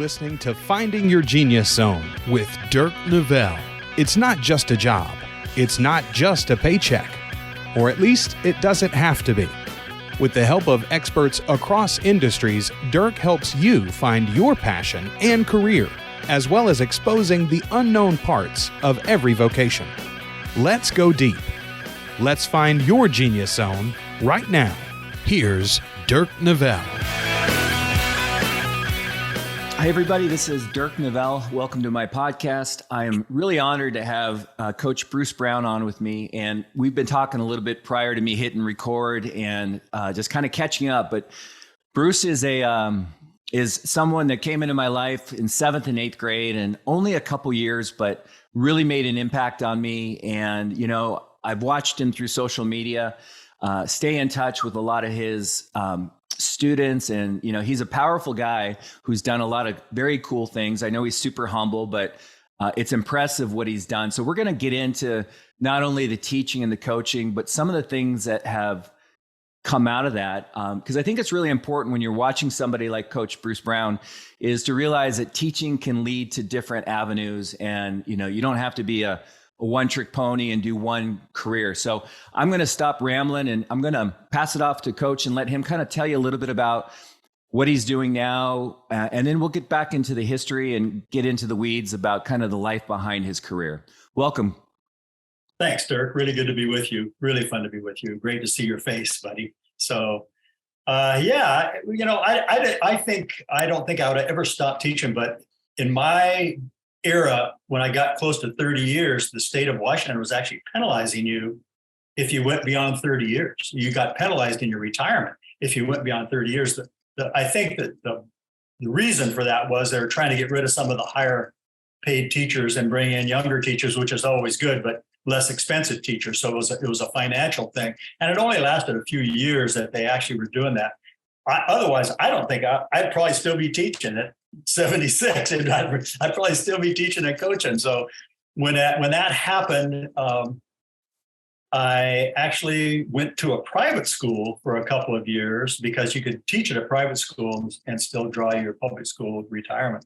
listening to Finding Your Genius Zone with Dirk Nevelle. It's not just a job. It's not just a paycheck. Or at least it doesn't have to be. With the help of experts across industries, Dirk helps you find your passion and career, as well as exposing the unknown parts of every vocation. Let's go deep. Let's find your genius zone right now. Here's Dirk Nevelle. Hi, everybody. This is Dirk Nevelle. Welcome to my podcast. I am really honored to have Coach Bruce Brown on with me. And we've been talking a little bit prior to me hitting record and just kind of catching up. But Bruce is someone that came into my life in 7th and 8th grade and only a couple years, but really made an impact on me. And, you know, I've watched him through social media, stay in touch with a lot of his students. And, you know, he's a powerful guy who's done a lot of very cool things. I know he's super humble, but it's impressive what he's done. So we're going to get into not only the teaching and the coaching, but some of the things that have come out of that. Because I think it's really important when you're watching somebody like Coach Bruce Brown is to realize that teaching can lead to different avenues. And, you know, you don't have to be a one-trick pony and do one career. So I'm going to stop rambling and I'm going to pass it off to Coach and let him kind of tell you a little bit about what he's doing now. And then we'll get back into the history and get into the weeds about kind of the life behind his career. Welcome. Thanks, Dirk. Really good to be with you. Really fun to be with you. Great to see your face, buddy. So, you know, I don't think I would ever stop teaching, but in my era, when I got close to 30 years, the state of Washington was actually penalizing you if you went beyond 30 years. You got penalized in your retirement if you went beyond 30 years. I think that the reason for that was they were trying to get rid of some of the higher paid teachers and bring in younger teachers, which is always good, but less expensive teachers. So it was a financial thing. And it only lasted a few years that they actually were doing that. Otherwise, I don't think I'd probably still be teaching at 76, and I'd probably still be teaching and coaching. So when that happened, I actually went to a private school for a couple of years because you could teach at a private school and still draw your public school retirement.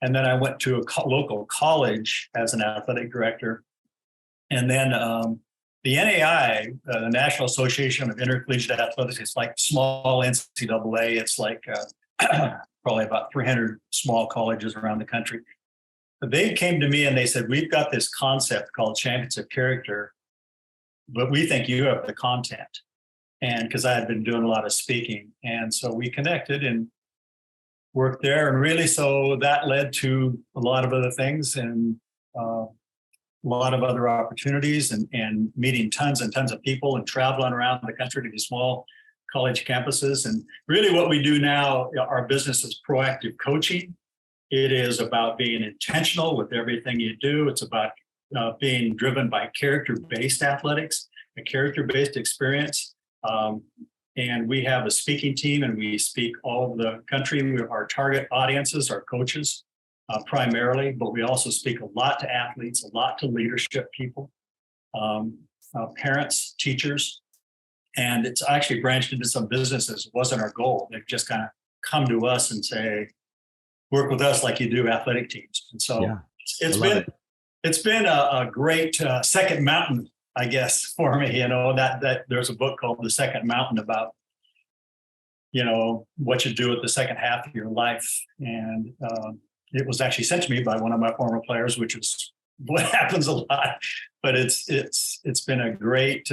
And then I went to a local college as an athletic director. And then the NAI, the National Association of Intercollegiate Athletics, it's like small NCAA. It's like probably about 300 small colleges around the country. But they came to me and they said, we've got this concept called Champions of Character, but we think you have the content. And because I had been doing a lot of speaking. And so we connected and worked there. And really, so that led to a lot of other things and a lot of other opportunities and meeting tons and tons of people and traveling around the country to these small college campuses. And really what we do now, our business is proactive coaching. It is about being intentional with everything you do. It's about being driven by character-based athletics, a character-based experience. And we have a speaking team and we speak all over the country. Our target audiences are coaches primarily, but we also speak a lot to athletes, a lot to leadership people, parents, teachers. And it's actually branched into some businesses. It wasn't our goal. They've just kind of come to us and say, work with us like you do athletic teams. And so it's been a great second mountain, I guess, for me. You know, that there's a book called The Second Mountain about, you know, what you do at the second half of your life. And it was actually sent to me by one of my former players, which is what happens a lot. But it's been a great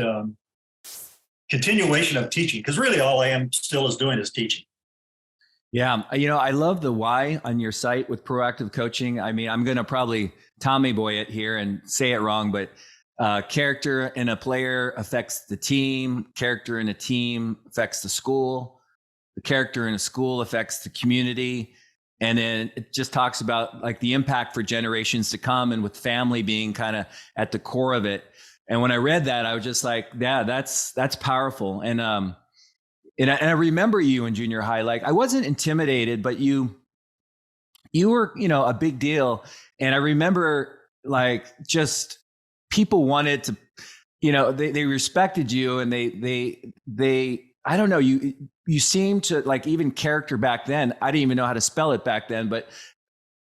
continuation of teaching, because really all I am still is doing is teaching. Yeah. You know, I love the why on your site with proactive coaching. I mean, I'm going to probably Tommy boy it here and say it wrong, but character in a player affects the team. Character in a team affects the school. The character in a school affects the community. And then it just talks about like the impact for generations to come, and with family being kind of at the core of it. And when I read that, I was just like, yeah, that's powerful. And I remember you in junior high. Like, I wasn't intimidated, but you were, you know, a big deal. And I remember like just people wanted to, you know, they respected you, and they I don't know, you seemed to, like, even character back then, I didn't even know how to spell it back then, but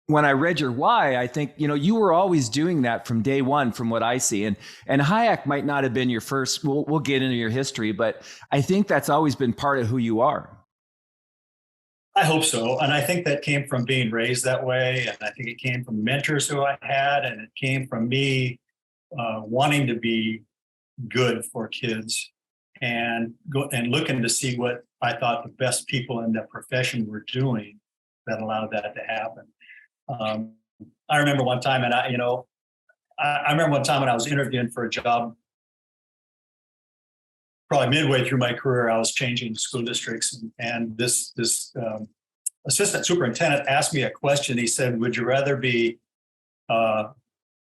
when I read your why, I think, you were always doing that from day one, from what I see. And Hayek might not have been your first, we'll get into your history, but I think that's always been part of who you are. I hope so. And I think that came from being raised that way. And I think it came from mentors who I had. And it came from me wanting to be good for kids and looking to see what I thought the best people in that profession were doing that allowed that to happen. I remember one time, and I remember one time when I was interviewing for a job, probably midway through my career, I was changing school districts, and this assistant superintendent asked me a question. He said, "Would you rather be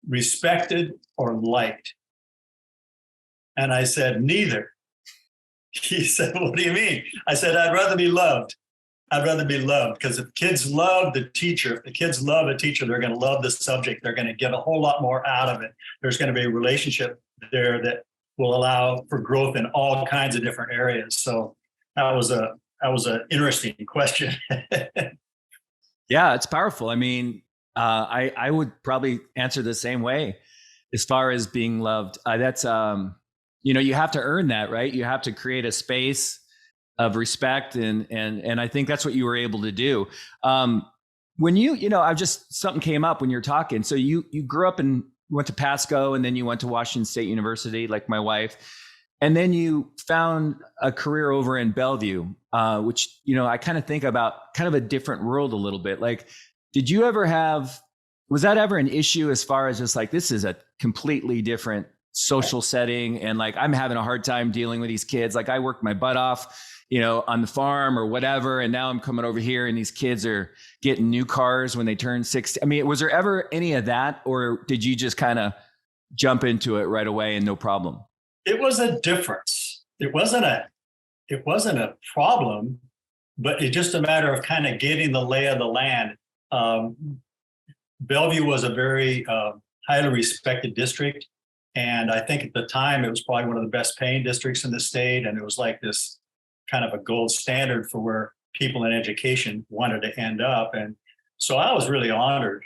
respected or liked?" And I said, "Neither." He said, "What do you mean?" I said, "I'd rather be loved. I'd rather be loved, because if kids love the teacher, if the kids love a teacher, they're going to love the subject. They're going to get a whole lot more out of it. There's going to be a relationship there that will allow for growth in all kinds of different areas." So that was an interesting question. Yeah, it's powerful. I mean, I would probably answer the same way as far as being loved. That's you have to earn that, right? You have to create a space of respect, and I think that's what you were able to do. When something came up when you're talking. So you grew up and went to Pasco, and then you went to Washington State University, like my wife, and then you found a career over in Bellevue, which I kind of think about kind of a different world a little bit. Like, was that ever an issue as far as just like, this is a completely different social setting, and like I'm having a hard time dealing with these kids. Like I worked my butt off, on the farm or whatever, and now I'm coming over here and these kids are getting new cars when they turn 60. I mean, was there ever any of that, or did you just kind of jump into it right away and no problem? It was a difference. It wasn't a problem, but it's just a matter of kind of getting the lay of the land. Bellevue was a very highly respected district. And I think at the time it was probably one of the best paying districts in the state. And it was like this kind of a gold standard for where people in education wanted to end up. And so I was really honored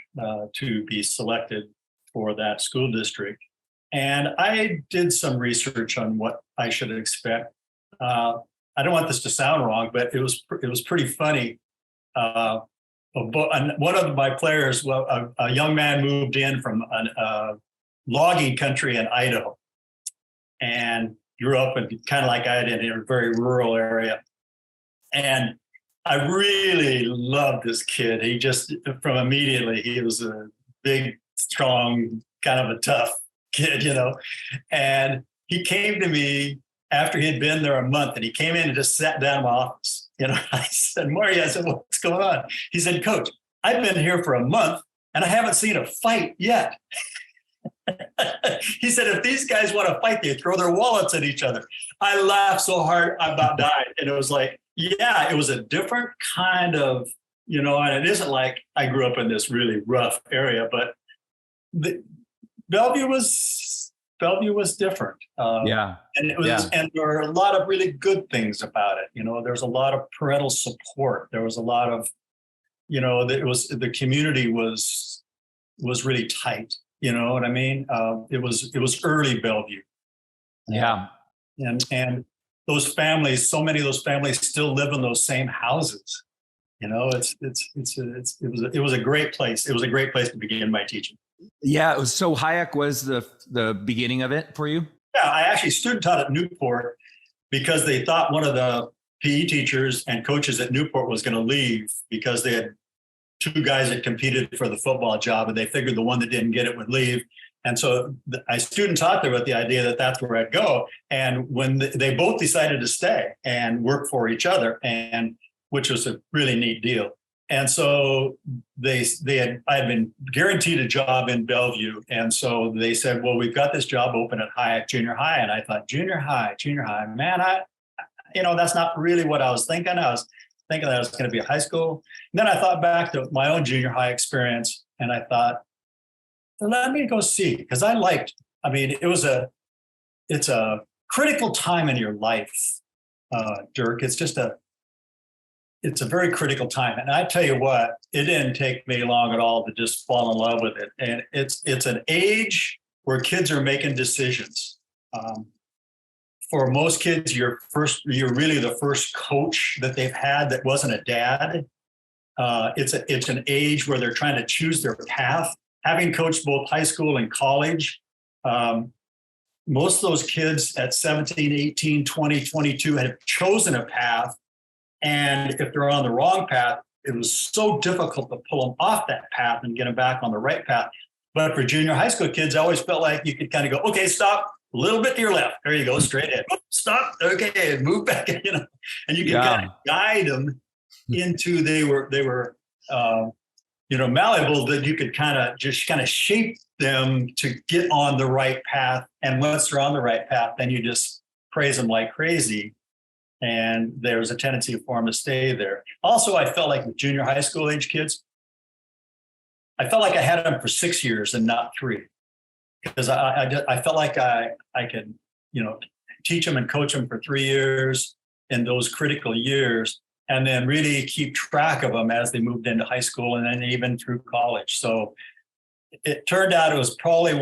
to be selected for that school district. And I did some research on what I should expect. I don't want this to sound wrong, but it was pretty funny. One of my players, a young man moved in from a logging country in Idaho, and grew up in kind of like I did in a very rural area. And I really loved this kid. He just, from immediately, he was a big, strong, kind of a tough kid, And he came to me after he had been there a month, and he came in and just sat down in my office. I said, "Maury," I said, "What's going on?" He said, "Coach, I've been here for a month and I haven't seen a fight yet." He said, "If these guys want to fight, they throw their wallets at each other." I laughed so hard I about died. And it was like, yeah, it was a different kind of, and it isn't like I grew up in this really rough area, but Bellevue was different. Yeah. And it was, and there were a lot of really good things about it. There was a lot of parental support. There was a lot of, the community was really tight. You know what I mean? It was early Bellevue. Yeah. And those families, so many of those families still live in those same houses. It was a great place. It was a great place to begin my teaching. Yeah. So Hayek was the beginning of it for you? Yeah, I actually student taught at Newport because they thought one of the PE teachers and coaches at Newport was going to leave because they had two guys that competed for the football job, and they figured the one that didn't get it would leave. And so I student taught there with the idea that that's where I'd go. And when they both decided to stay and work for each other, and which was a really neat deal. And so I had been guaranteed a job in Bellevue. And so they said, "Well, we've got this job open at Hayek Junior High." And I thought, junior high, man, that's not really what I was thinking. I was thinking that I was going to be a high school. And then I thought back to my own junior high experience, and I thought, let me go see, because it's a critical time in your life, Dirk. It's just it's a very critical time. And I tell you what, it didn't take me long at all to just fall in love with it. And it's an age where kids are making decisions. For most kids, you're really the first coach that they've had that wasn't a dad. It's an age where they're trying to choose their path. Having coached both high school and college, most of those kids at 17, 18, 20, 22 have chosen a path. And if they're on the wrong path, it was so difficult to pull them off that path and get them back on the right path. But for junior high school kids, I always felt like you could kind of go, okay, stop, a little bit to your left. There you go, straight ahead. Stop, okay, move back, and you can kind of guide them into, they were malleable, that you could kind of shape them to get on the right path. And once they're on the right path, then you just praise them like crazy. And there's a tendency for them to stay there. Also, I felt like with junior high school age kids, I felt like I had them for 6 years and not 3, because I felt like I could, teach them and coach them for 3 years in those critical years, and then really keep track of them as they moved into high school and then even through college. So it turned out it was probably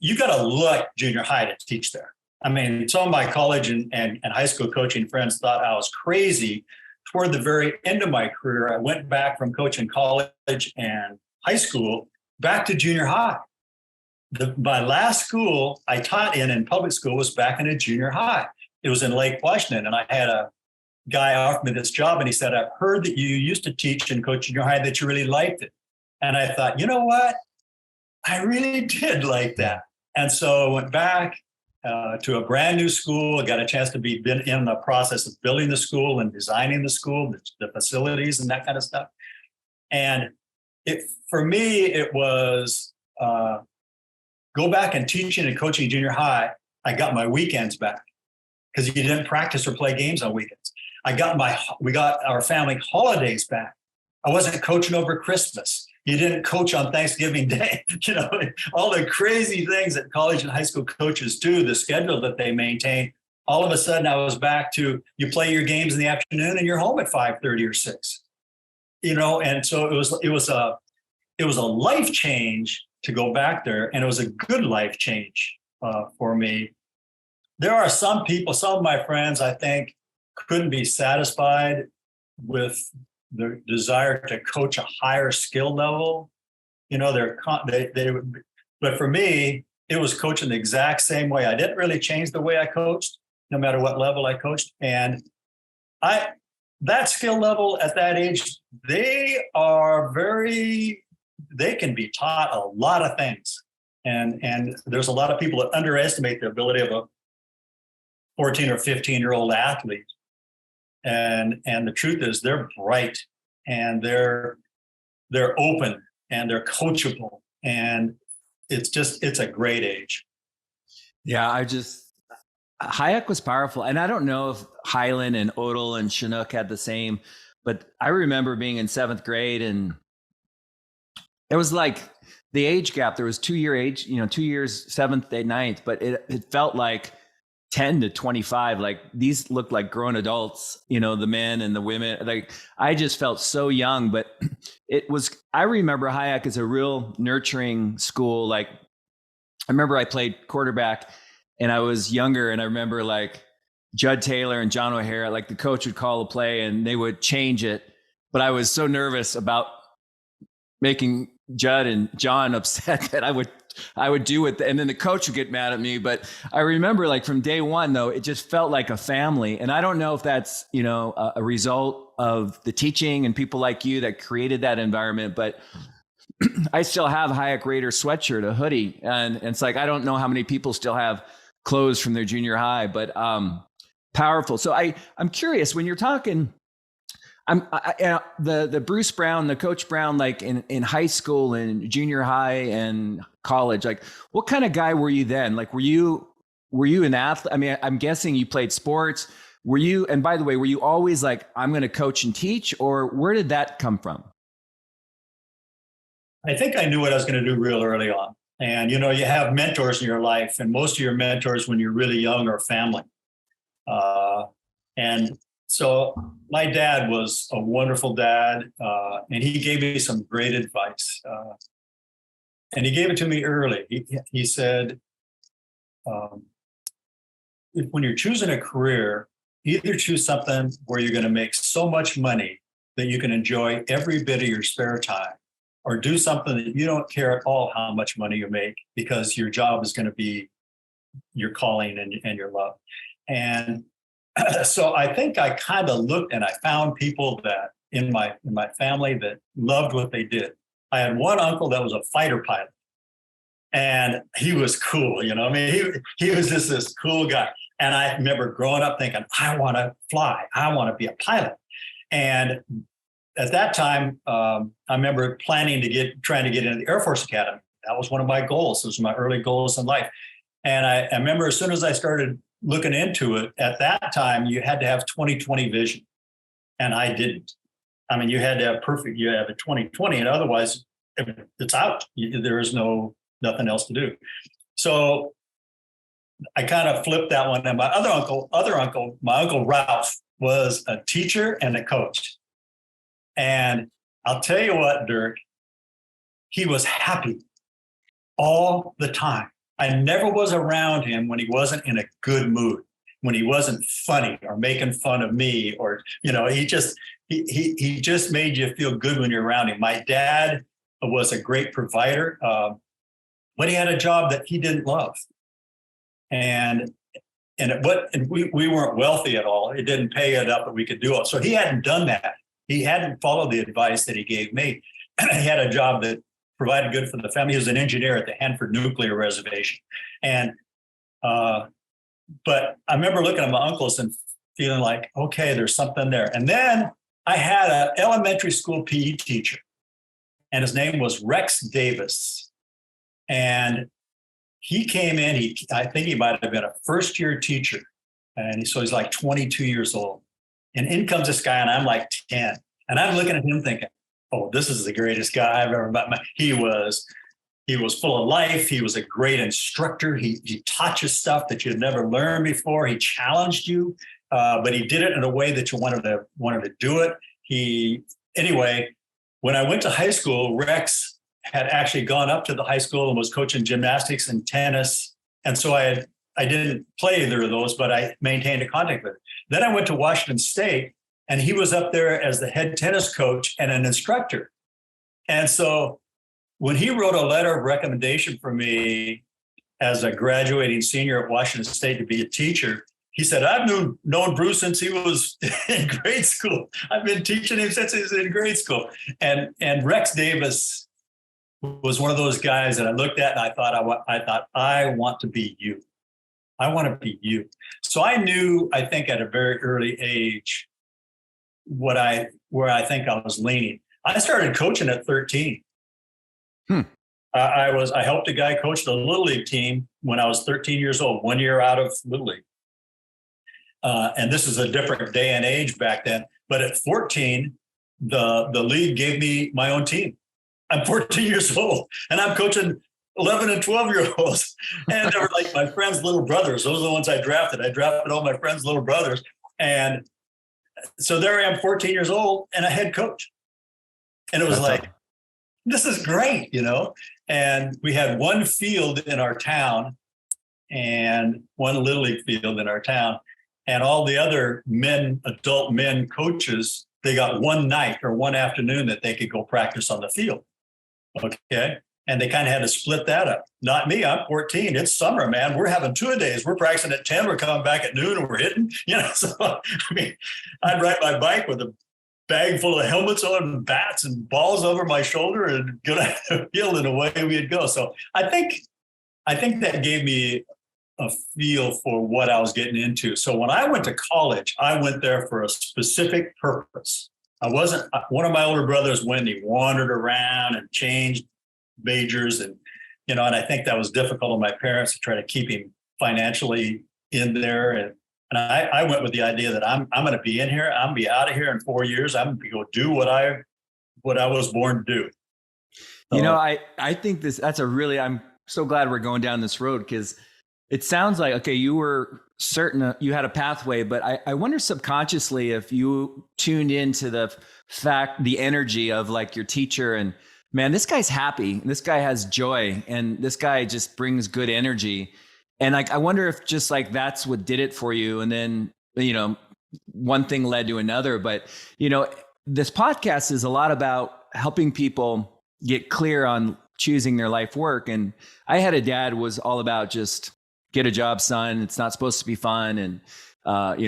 you got to look junior high to teach there. I mean, some of my college and high school coaching friends thought I was crazy. Toward the very end of my career, I went back from coaching college and high school back to junior high. My last school I taught in public school was back in a junior high. It was in Lake Washington, and I had a guy offer me this job, and he said, I've heard that you used to teach and coach junior high, that you really liked it. And I thought, you know what? I really did like that. And so I went back to a brand new school. I got a chance to be in the process of building the school and designing the school, the facilities and that kind of stuff. And for me, it was go back and teaching and coaching junior high. I got my weekends back because you didn't practice or play games on weekends. We got our family holidays back. I wasn't coaching over Christmas. You didn't coach on Thanksgiving Day. All the crazy things that college and high school coaches do, the schedule that they maintain. All of a sudden, I was back to, you play your games in the afternoon and you're home at 5:30 or 6. And so it was a life change to go back there, and it was a good life change for me. There are some people, some of my friends, I think, couldn't be satisfied with the desire to coach a higher skill level. But for me, it was coaching the exact same way. I didn't really change the way I coached, no matter what level I coached. And that skill level at that age, they can be taught a lot of things. And there's a lot of people that underestimate the ability of a 14 or 15-year-old athlete. And the truth is, they're bright, and they're open, and they're coachable, and it's a great age. Yeah, Hayek was powerful, and I don't know if Highland and Odell and Chinook had the same, but I remember being in 7th grade, and it was like the age gap. There was 2 year age, 2 years, 7th, 8th, 9th, but it felt like 10 to 25, like these looked like grown adults, the men and the women. Like I just felt so young, but I remember Hayek as a real nurturing school. Like I remember I played quarterback and I was younger, and I remember like Judd Taylor and John O'Hara, like the coach would call a play and they would change it. But I was so nervous about making Judd and John upset that I would do it, and then the coach would get mad at me. But I remember, like from day one, though, it just felt like a family. And I don't know if that's a result of the teaching and people like you that created that environment. But I still have Hayek Raider sweatshirt, a hoodie, and it's like I don't know how many people still have clothes from their junior high, but powerful. So I'm curious, when you're talking. The Bruce Brown, the Coach Brown, like in high school and junior high and college, like what kind of guy were you then? Like, were you an athlete? I mean, I'm guessing you played sports. And by the way, were you always like, I'm going to coach and teach, or where did that come from? I think I knew what I was going to do real early on. And, you have mentors in your life, and most of your mentors when you're really young are family. And So my dad was a wonderful dad, and he gave me some great advice. And he gave it to me early. He said, um, when you're choosing a career, either choose something where you're going to make so much money that you can enjoy every bit of your spare time, or do something that you don't care at all how much money you make, because your job is going to be your calling and your love. And so I think I kind of looked and I found people that in my family that loved what they did. I had one uncle that was a fighter pilot, and he was cool. I mean, he was just this cool guy. And I remember growing up thinking, I want to fly. I want to be a pilot. And at that time, I remember trying to get into the Air Force Academy. That was one of my goals. Those were my early goals in life. And I remember as soon as I started looking into it, at that time, you had to have 20/20 vision. And I didn't. I mean, you had to have you have a 20/20, and otherwise it's out. There is nothing else to do. So I kind of flipped that one. And my my Uncle Ralph, was a teacher and a coach. And I'll tell you what, Dirk, he was happy all the time. I never was around him when he wasn't in a good mood, when he wasn't funny or making fun of me, or, he just made you feel good when you're around him. My dad was a great provider, but he had a job that he didn't love. And we weren't wealthy at all. It didn't pay enough that we could do it. So he hadn't done that. He hadn't followed the advice that he gave me. He had a job that provided good for the family. He was an engineer at the Hanford Nuclear Reservation. And, but I remember looking at my uncles and feeling like, okay, there's something there. And then I had an elementary school PE teacher, and his name was Rex Davis. And he came in, I think he might have been a first-year teacher. And so he's like 22 years old. And in comes this guy, and I'm like 10. And I'm looking at him thinking, oh, this is the greatest guy I've ever met. He was full of life. He was a great instructor. He taught you stuff that you'd never learned before. He challenged you, but he did it in a way that you wanted to do it. Anyway, when I went to high school, Rex had actually gone up to the high school and was coaching gymnastics and tennis. And so I didn't play either of those, but I maintained a contact with him. Then I went to Washington State, and he was up there as the head tennis coach and an instructor. And so when he wrote a letter of recommendation for me as a graduating senior at Washington State to be a teacher, he said, I've known Bruce since he was in grade school. I've been teaching him since he was in grade school. And Rex Davis was one of those guys that I looked at and I thought, I want to be you. I want to be you. So I knew, I think at a very early age, where I think I was leaning. I started coaching at 13. I helped a guy coach the Little League team when I was 13 years old, 1 year out of Little League. And this is a different day and age back then. But at 14, the league gave me my own team. I'm 14 years old, and I'm coaching 11 and 12-year-olds. And they were like my friends' little brothers. Those are the ones I drafted. I drafted all my friends' little brothers. And so there I am, 14 years old, and a head coach. And it was this is great, And we had one field in our town and one Little League field in our town. And all the other adult men coaches, they got one night or one afternoon that they could go practice on the field. Okay. And they kind of had to split that up. Not me. I'm 14. It's summer, man. We're having 2-a-days. We're practicing at 10. We're coming back at noon and we're hitting. So I'd ride my bike with a bag full of helmets on and bats and balls over my shoulder and go down the field, and away we'd go. So I think that gave me a feel for what I was getting into. So when I went to college, I went there for a specific purpose. I wasn't one of my older brothers when he wandered around and changed majors, and and I think that was difficult on my parents to try to keep him financially in there. And I went with the idea that I'm going to be in here. I'm going to be out of here in 4 years. I'm going to go do what I was born to do. I think that's I'm so glad we're going down this road, because It sounds like, okay, you were certain you had a pathway, but I wonder subconsciously if you tuned into the energy of like your teacher and, man, this guy's happy. This guy has joy and this guy just brings good energy. And like, I wonder if just like that's what did it for you. And then, one thing led to another. But, this podcast is a lot about helping people get clear on choosing their life work. And I had a dad who was all about just get a job, son. It's not supposed to be fun and,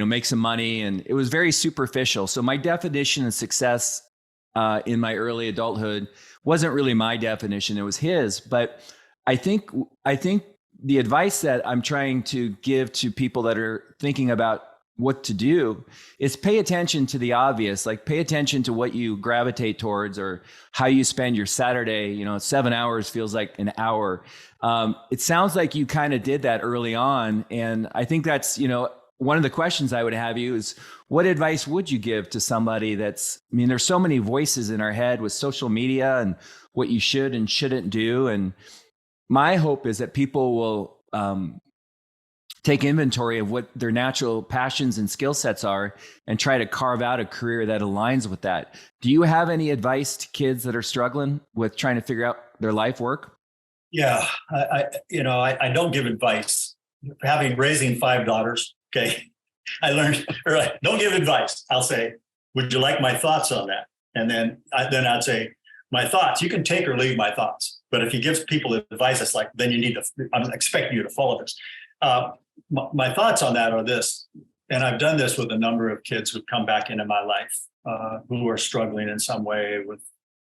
make some money. And it was very superficial. So my definition of success in my early adulthood wasn't really my definition. It was his. But I think the advice that I'm trying to give to people that are thinking about what to do is pay attention to the obvious, like pay attention to what you gravitate towards or how you spend your Saturday. 7 hours feels like an hour. It sounds like you kind of did that early on. And I think that's, one of the questions I would have you is what advice would you give to somebody there's so many voices in our head with social media and what you should and shouldn't do. And my hope is that people will, take inventory of what their natural passions and skill sets are and try to carve out a career that aligns with that. Do you have any advice to kids that are struggling with trying to figure out their life work? Yeah, I don't give advice. Raising 5 daughters, okay, I learned, don't give advice. I'll say, would you like my thoughts on that? And then I'd say, my thoughts, you can take or leave my thoughts. But if you give people advice, it's like, then I'm expecting you to follow this. My thoughts on that are this, and I've done this with a number of kids who've come back into my life who are struggling in some way with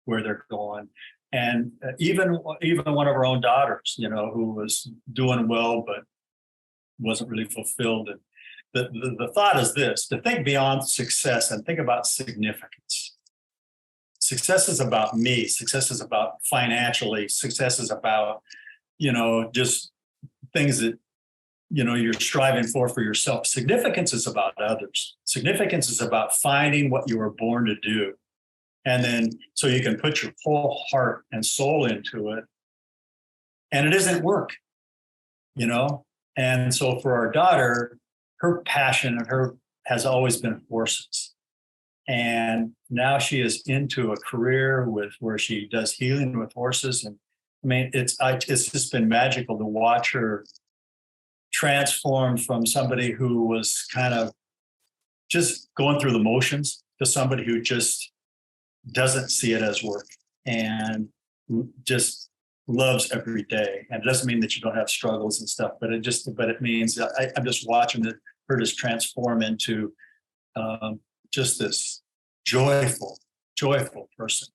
where they're going. And even one of our own daughters, who was doing well, but wasn't really fulfilled. And the thought is this, to think beyond success and think about significance. Success is about me. Success is about financially. Success is about, just things that, you're striving for yourself. Significance is about others. Significance is about finding what you were born to do. And then so you can put your whole heart and soul into it. And it isn't work, And so for our daughter, her passion has always been horses. And now she is into a career where she does healing with horses. And I mean, it's just been magical to watch her transform from somebody who was kind of just going through the motions to somebody who just doesn't see it as work and just loves every day. And it doesn't mean that you don't have struggles and stuff, but it means I'm just watching her just transform into just this joyful person.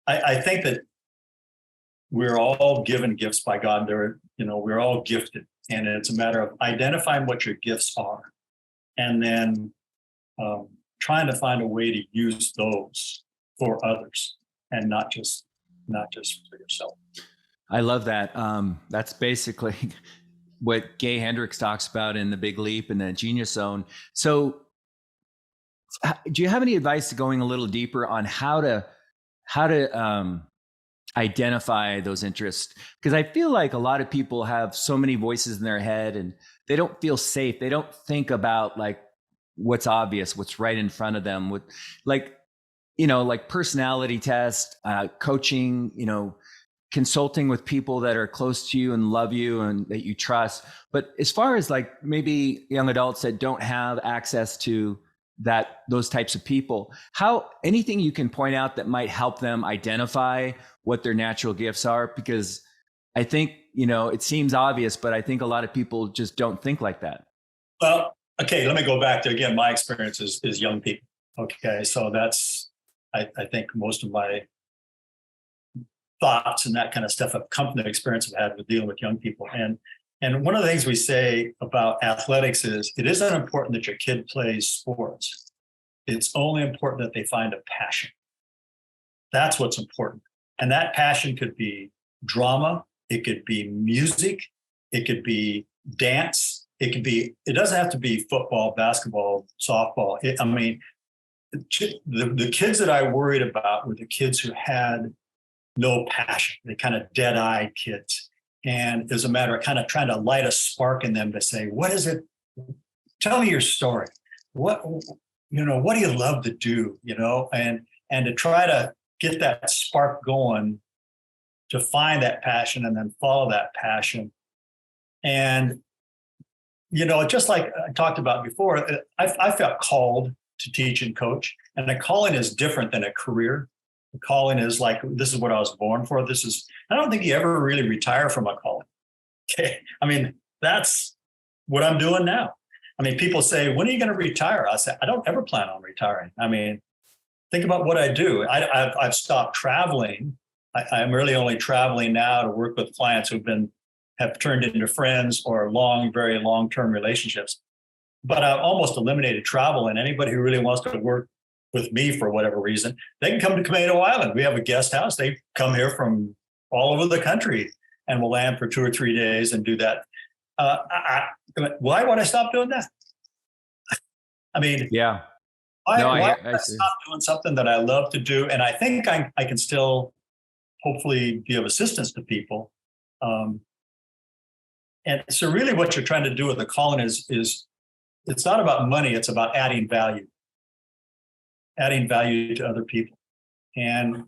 I think that we're all given gifts by God. We're all gifted, and it's a matter of identifying what your gifts are, and then trying to find a way to use those for others, and not just for yourself. I love that. That's basically what Gay Hendricks talks about in The Big Leap and the Genius Zone. So, do you have any advice to going a little deeper on how to identify those interests? Because I feel like a lot of people have so many voices in their head and they don't feel safe. They don't think about like what's obvious, what's right in front of them, with like personality test, coaching, consulting with people that are close to you and love you and that you trust. But as far as like maybe young adults that don't have access to those types of people, anything you can point out that might help them identify what their natural gifts are? Because I think, it seems obvious, but I think a lot of people just don't think like that. Well, okay, let me go back to, again, my experience is young people. Okay, so that's, I think most of my thoughts and that kind of stuff have come from the experience I've had with dealing with young people. And one of the things we say about athletics is it isn't important that your kid plays sports. It's only important that they find a passion. That's what's important. And that passion could be drama. It could be music. It could be dance. It doesn't have to be football, basketball, softball. The kids that I worried about were the kids who had no passion, the kind of dead-eyed kids. And it's a matter of kind of trying to light a spark in them to say, what is it? Tell me your story. What do you love to do? And to try to get that spark going, to find that passion and then follow that passion. And, just like I talked about before, I felt called to teach and coach. And a calling is different than a career. The calling is like, this is what I was born for. I don't think you ever really retire from a calling. Okay. I mean, that's what I'm doing now. I mean, people say, when are you going to retire? I say, I don't ever plan on retiring. I mean, think about what I do. I've stopped traveling. I'm really only traveling now to work with clients have turned into friends or very long-term relationships. But I've almost eliminated travel, and anybody who really wants to work with me for whatever reason, they can come to Camino Island. We have a guest house. They come here from all over the country and will land for 2 or 3 days and do that. Why would I stop doing that? I mean, yeah. Why would I stop doing something that I love to do? And I think I can still hopefully be of assistance to people. And so really what you're trying to do with the calling is it's not about money, it's about adding value to other people and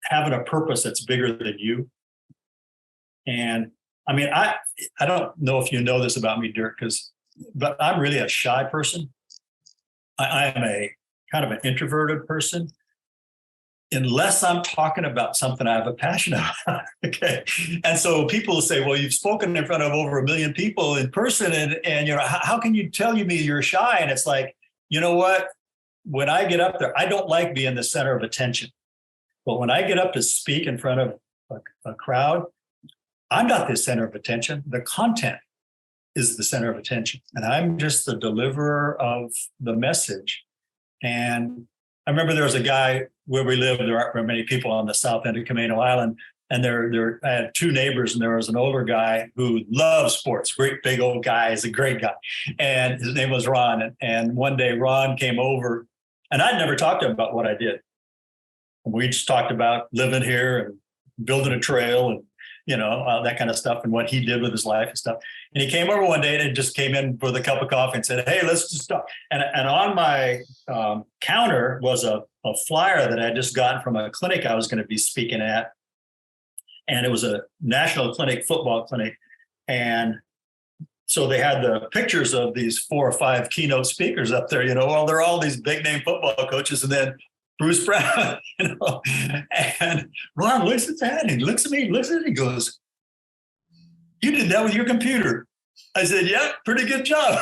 having a purpose that's bigger than you. And I mean, I don't know if you know this about me, Dirk, but I'm really a shy person. I am a kind of an introverted person, unless I'm talking about something I have a passion about. Okay. And so people will say, well, you've spoken in front of over 1 million people in person. And how can you tell me you're shy? And it's like, you know what? When I get up there, I don't like being the center of attention. But when I get up to speak in front of a crowd, I'm not the center of attention. The content is the center of attention. And I'm just the deliverer of the message. And I remember there was a guy where we lived. There aren't very many people on the south end of Camino Island. And I had 2 neighbors, and there was an older guy who loved sports, great big old guy. He's a great guy. And his name was Ron. And one day Ron came over, and I'd never talked to him about what I did. And we just talked about living here and building a trail and, that kind of stuff and what he did with his life and stuff. And he came over one day and just came in with a cup of coffee and said, hey, let's just talk. And on my counter was a flyer that I had just gotten from a clinic I was going to be speaking at. And it was a national clinic, football clinic. And so they had the pictures of these 4 or 5 keynote speakers up there, well, they're all these big name football coaches. And then Bruce Brown, and Ron looks at that, and he looks at me, he goes, you did that with your computer. I said, yeah, pretty good job.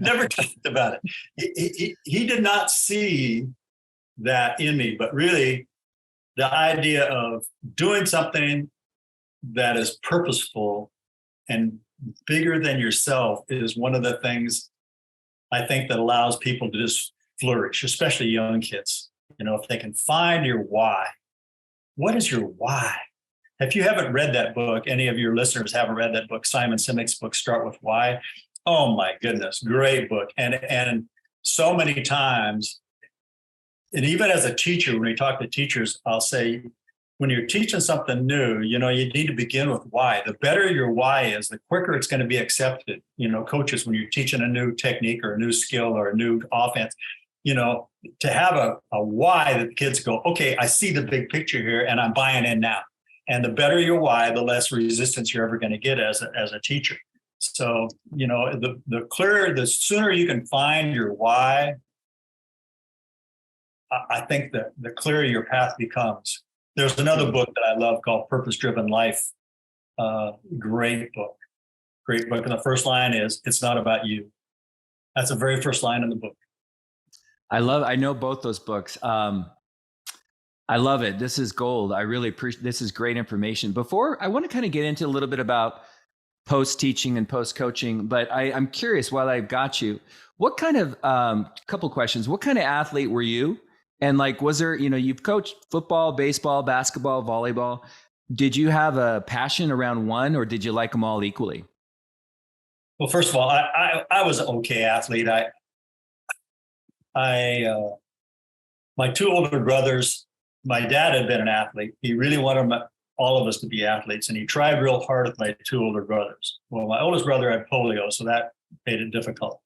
Never talked about it. He did not see that in me, but really the idea of doing something that is purposeful and bigger than yourself is one of the things I think that allows people to just flourish, especially young kids. If they can find your why. What is your why? If you haven't read that book, any of your listeners haven't read that book, Simon Sinek's book, Start With Why. Oh my goodness, great book. And so many times, and even as a teacher, when we talk to teachers, I'll say, when you're teaching something new, you need to begin with why. The better your why is, the quicker it's going to be accepted. Coaches, when you're teaching a new technique or a new skill or a new offense, to have a why that the kids go, okay, I see the big picture here and I'm buying in now. And the better your why, the less resistance you're ever going to get as a teacher. So, the sooner you can find your why, I think that the clearer your path becomes. There's another book that I love called Purpose Driven Life. Great book. And the first line is, it's not about you. That's the very first line in the book. I know both those books. I love it. This is gold. I really appreciate, this is great information. Before, I want to kind of get into a little bit about post-teaching and post-coaching, but I'm curious, while I've got you, what kind of, couple questions, what kind of athlete were you? And was there, you've coached football, baseball, basketball, volleyball. Did you have a passion around one, or did you like them all equally? Well, first of all, I was an okay athlete. My 2 older brothers, my dad had been an athlete. He really wanted all of us to be athletes. And he tried real hard with my two older brothers. Well, my oldest brother had polio, so that made it difficult.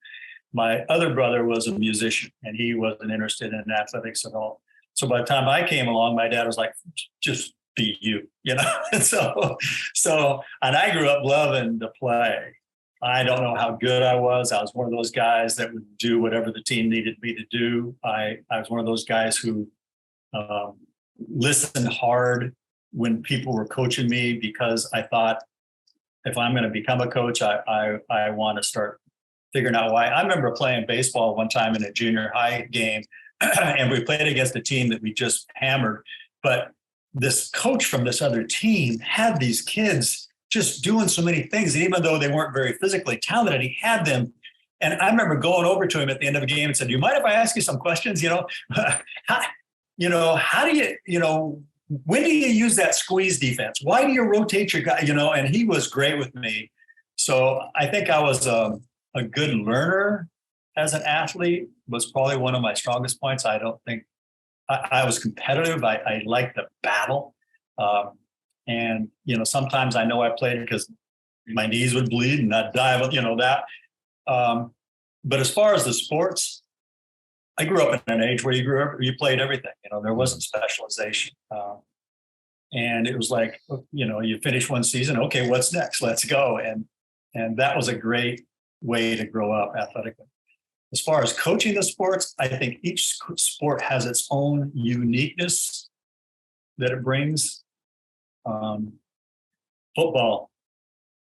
My other brother was a musician, and he wasn't interested in athletics at all. So by the time I came along, my dad was like, just be you, you know? And and I grew up loving to play. I don't know how good I was. I was one of those guys that would do whatever the team needed me to do. I was one of those guys who listened hard when people were coaching me, because I thought, if I'm going to become a coach, I want to start figuring out why. I remember playing baseball one time in a junior high game, and we played against a team that we just hammered. But this coach from this other team had these kids just doing so many things. And even though they weren't very physically talented, he had them. And I remember going over to him at the end of a game and said, "Do you mind if I ask you some questions? How do you, when do you use that squeeze defense? Why do you rotate your guy?" And he was great with me. So I think I was a good learner as an athlete. Was probably one of my strongest points. I don't think I was competitive. I liked the battle. And sometimes I know I played because my knees would bleed and I'd die, that. But as far as the sports, I grew up in an age where you played everything. There wasn't specialization. And it was like, you finish one season, okay, what's next? Let's go. And that was a great way to grow up athletically. As far as coaching the sports, I think each sport has its own uniqueness that it brings. Football,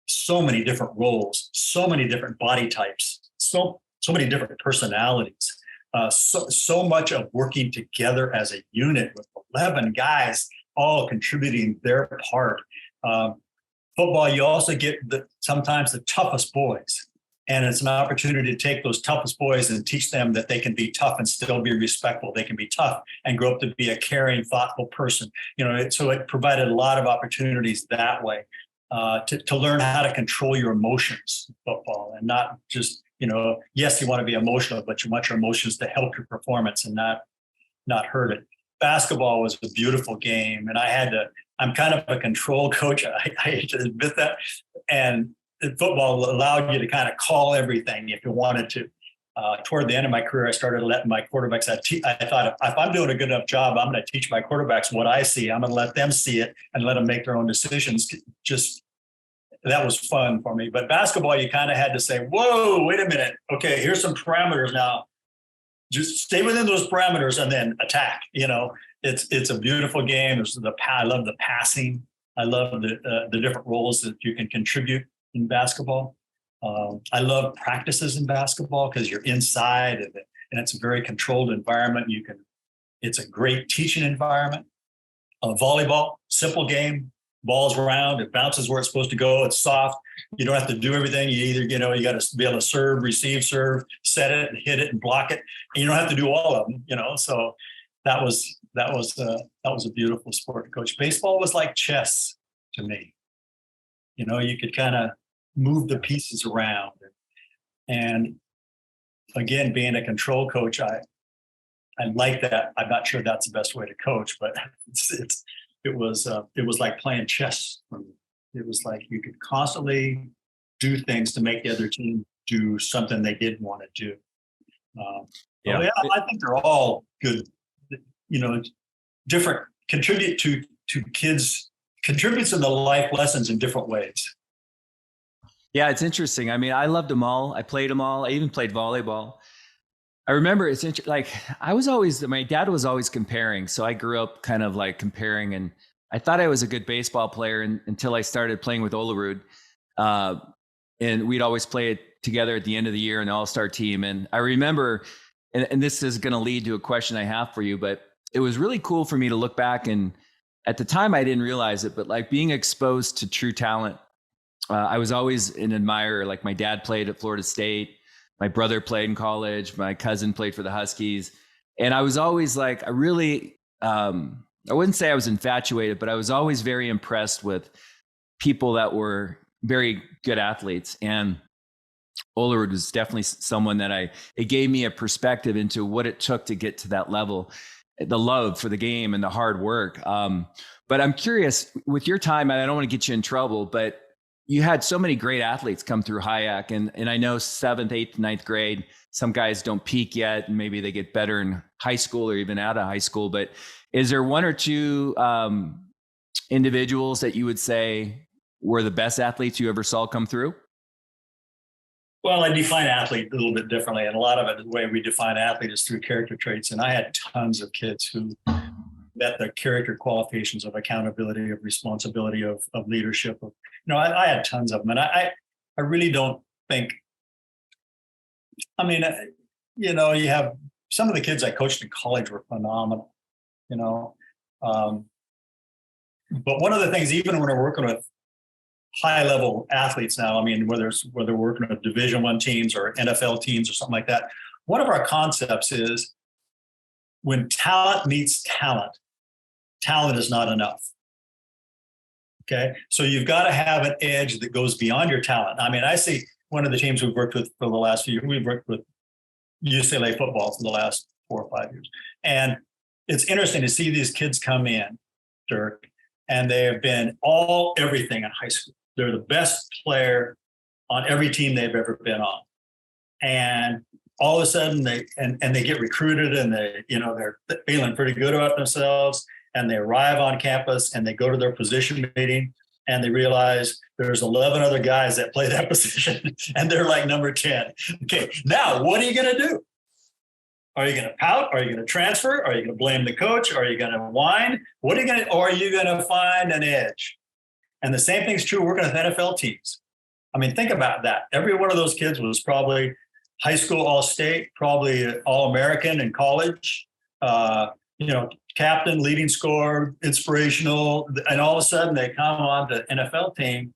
so many different roles, so many different body types, so many different personalities, so much of working together as a unit with 11 guys all contributing their part. Football, you also get sometimes the toughest boys. And it's an opportunity to take those toughest boys and teach them that they can be tough and still be respectful. They can be tough and grow up to be a caring, thoughtful person. So it provided a lot of opportunities that way to learn how to control your emotions in football, and not just, yes, you want to be emotional, but you want your emotions to help your performance and not hurt it. Basketball was a beautiful game, and I'm kind of a control coach. I hate to admit that. And football allowed you to kind of call everything if you wanted to. Toward the end of my career, I started letting my quarterbacks, I thought, if I'm doing a good enough job, I'm going to teach my quarterbacks what I see. I'm going to let them see it and let them make their own decisions. That was fun for me. But basketball, you kind of had to say, whoa, wait a minute. Okay, here's some parameters now. Just stay within those parameters and then attack. It's a beautiful game. I love the passing. I love the different roles that you can contribute in basketball. I love practices in basketball because you're inside and it's a very controlled environment. It's a great teaching environment. Volleyball, simple game, ball's round, it bounces where it's supposed to go. It's soft. You don't have to do everything. You either, you got to be able to serve, receive, set it, and hit it, and block it. And you don't have to do all of them. So that was a beautiful sport to coach. Baseball was like chess to me. You could kind of move the pieces around. And again, being a control coach, I like that. I'm not sure that's the best way to coach, but it was like playing chess for me. It was like you could constantly do things to make the other team do something they didn't want to do. I think they're all good, different, contribute to kids, contributes in the life lessons in different ways. Yeah, it's interesting. I mean, I loved them all. I played them all. I even played volleyball. I remember my dad was always comparing. So I grew up kind of like comparing, and I thought I was a good baseball player until I started playing with Olerud. And we'd always play it together at the end of the year, an all-star team. And I remember, and this is going to lead to a question I have for you, but it was really cool for me to look back, and at the time I didn't realize it, but like being exposed to true talent. I was always an admirer. Like my dad played at Florida State. My brother played in college. My cousin played for the Huskies. And I was always like, I wouldn't say I was infatuated, but I was always very impressed with people that were very good athletes. And Olerud was definitely someone that it gave me a perspective into what it took to get to that level, the love for the game and the hard work. But I'm curious with your time, and I don't want to get you in trouble, but you had so many great athletes come through HIAC, and I know 7th, 8th, 9th grade, some guys don't peak yet, and maybe they get better in high school or even out of high school. But is there one or two individuals that you would say were the best athletes you ever saw come through? Well, I define athlete a little bit differently, and a lot of it, the way we define athlete is through character traits. And I had tons of kids who met the character qualifications of accountability, of responsibility, of leadership. I had tons of them, and I really don't think. I mean, you have some of the kids I coached in college were phenomenal, but one of the things, even when we're working with high level athletes now, I mean, whether we're working with Division I teams or NFL teams or something like that, one of our concepts is when talent meets talent, talent is not enough. Okay. So you've got to have an edge that goes beyond your talent. I mean, I see one of the teams we've worked with for the last few years, we've worked with UCLA football for the last 4 or 5 years. And it's interesting to see these kids come in, Dirk, and they have been everything in high school. They're the best player on every team they've ever been on. And all of a sudden they get recruited, and they're feeling pretty good about themselves. And they arrive on campus and they go to their position meeting, and they realize there's 11 other guys that play that position, and they're like number 10. Okay, now what are you going to do? Are you going to pout? Are you going to transfer? Are you going to blame the coach? Are you going to whine? Or are you going to find an edge? And the same thing's true working with NFL teams. I mean, think about that. Every one of those kids was probably high school All-State, probably All-American in college, captain, leading scorer, inspirational, and all of a sudden they come on to NFL team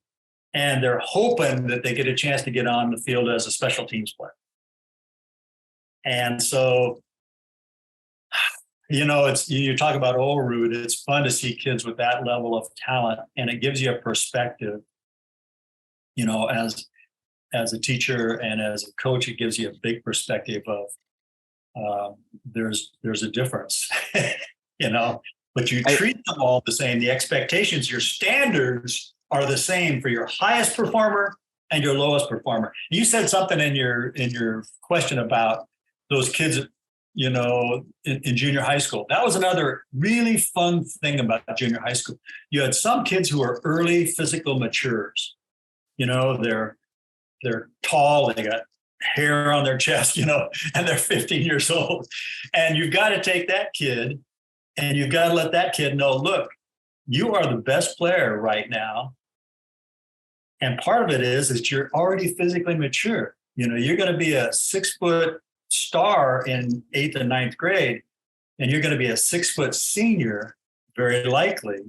and they're hoping that they get a chance to get on the field as a special teams player. And so, you talk about Old it's fun to see kids with that level of talent, and it gives you a perspective, as a teacher and as a coach, it gives you a big perspective of there's a difference. But you treat them all the same. The expectations, your standards are the same for your highest performer and your lowest performer. You said something in your question about those kids, in junior high school. That was another really fun thing about junior high school. You had some kids who are early physical matures. They're tall, they got hair on their chest, and they're 15 years old. And you've got to take that kid, and you've got to let that kid know, look, you are the best player right now. And part of it is you're already physically mature. You're going to be a 6-foot star in 8th and 9th grade, and you're going to be a 6-foot senior, very likely,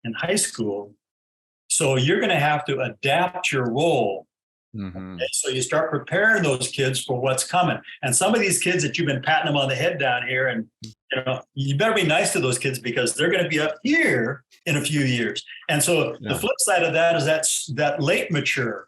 in high school. So you're going to have to adapt your role. Mm-hmm. Okay? So you start preparing those kids for what's coming. And some of these kids that you've been patting them on the head down here, and you better be nice to those kids because they're going to be up here in a few years. And so the flip side of that is that late mature.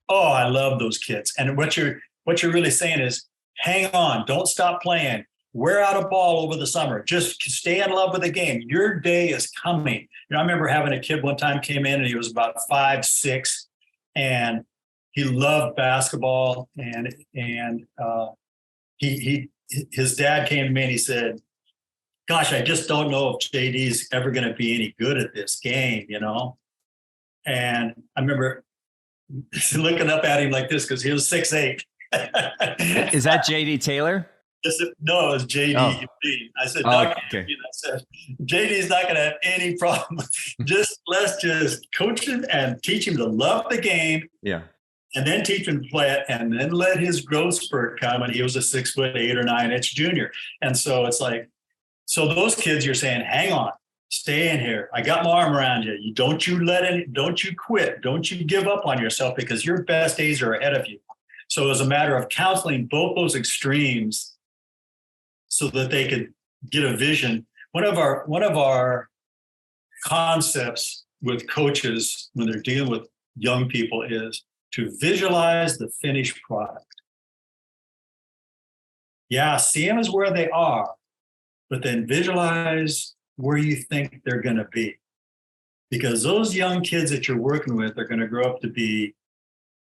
Oh, I love those kids. And what you're really saying is, hang on, don't stop playing. Wear out a ball over the summer. Just stay in love with the game. Your day is coming. I remember having a kid one time came in, and he was about 5, 6, and he loved basketball. And his dad came to me and he said, "Gosh, I just don't know if JD's ever going to be any good at this game, And I remember looking up at him like this because he was 6'8". Is that JD Taylor? No, it was JD. Oh. I said, okay. I said, JD's not going to have any problem. Let's just coach him and teach him to love the game. Yeah. And then teach him to play it, and then let his growth spurt come. And he was a 6'8" or 9" junior. And so it's like, so those kids, you're saying, hang on, stay in here. I got my arm around you. Don't you quit. Don't you give up on yourself, because your best days are ahead of you. So it was a matter of counseling both those extremes so that they could get a vision. One of our concepts with coaches when they're dealing with young people is to visualize the finished product. Yeah, see them as where they are, but then visualize where you think they're going to be. because those young kids that you're working with are going to grow up to be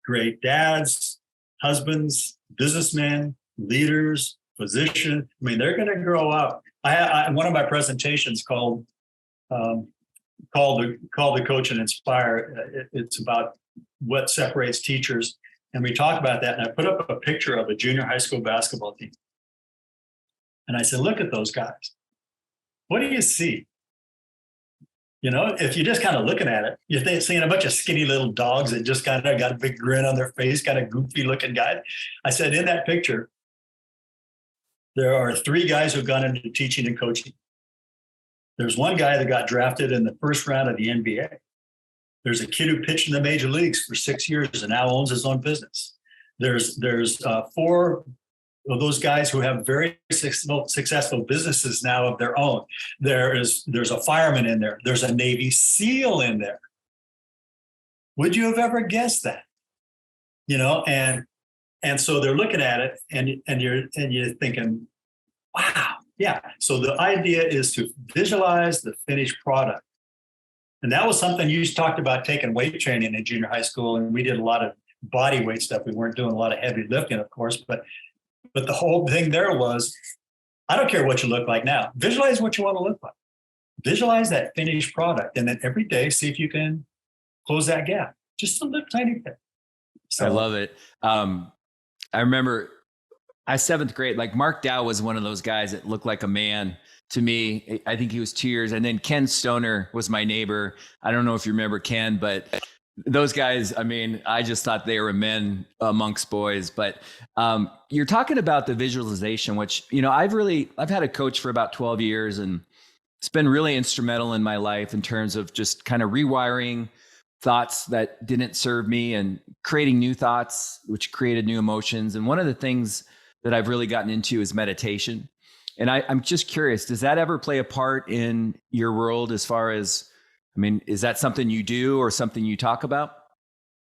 great dads, husbands, businessmen, leaders, physicians. I mean, they're going to grow up. One of my presentations called the Coach and Inspire. It's about what separates teachers, and we talk about that. And I put up a picture of a junior high school basketball team, and I said, "Look at those guys. What do you see? You know, if you're just kind of looking at it, you're seeing a bunch of skinny little dogs that just kind of got a big grin on their face, kind of goofy looking guys." I said, in that picture, there are 3 guys who've gone into teaching and coaching. There's one guy that got drafted in the first round of the NBA. There's a kid who pitched in the major leagues for 6 years and now owns his own business. There's 4 of those guys who have very successful businesses now of their own. There's a fireman in there. There's a Navy SEAL in there. Would you have ever guessed that? You know, and so they're looking at it, and you're thinking, wow, yeah. So the idea is to visualize the finished product. And that was something you talked about, taking weight training in junior high school, and we did a lot of body weight stuff. We weren't doing a lot of heavy lifting, of course, but the whole thing there was, I don't care what you look like now. Visualize what you want to look like. Visualize that finished product, and then every day see if you can close that gap. Just a little tiny bit. So, I love it. I remember I 7th grade, like Mark Dow was one of those guys that looked like a man to me. I think he was 2 years. And then Ken Stoner was my neighbor. I don't know if you remember Ken, but those guys, I mean, I just thought they were men amongst boys. But you're talking about the visualization, which, you know, I've had a coach for about 12 years, and it's been really instrumental in my life in terms of just kind of rewiring thoughts that didn't serve me and creating new thoughts, which created new emotions. And one of the things that I've really gotten into is meditation. And I'm just curious, does that ever play a part in your world as far as, I mean, is that something you do or something you talk about?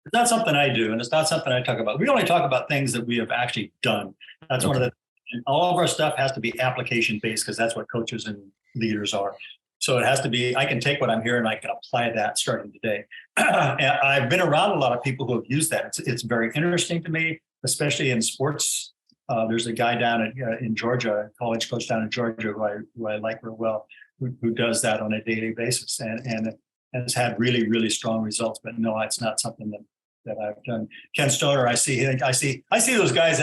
It's not something I do, and it's not something I talk about. We only talk about things that we have actually done. That's one of the, all of our stuff has to be application based, because that's what coaches and leaders are. So it has to be, I can take what I'm hearing and I can apply that starting today. And I've been around a lot of people who have used that. It's very interesting to me, especially in sports. There's a guy down in Georgia, a college coach down in Georgia who I like real well, who does that on a daily basis and has had really, really strong results. But no, it's not something that I've done. Ken Stoner, I see those guys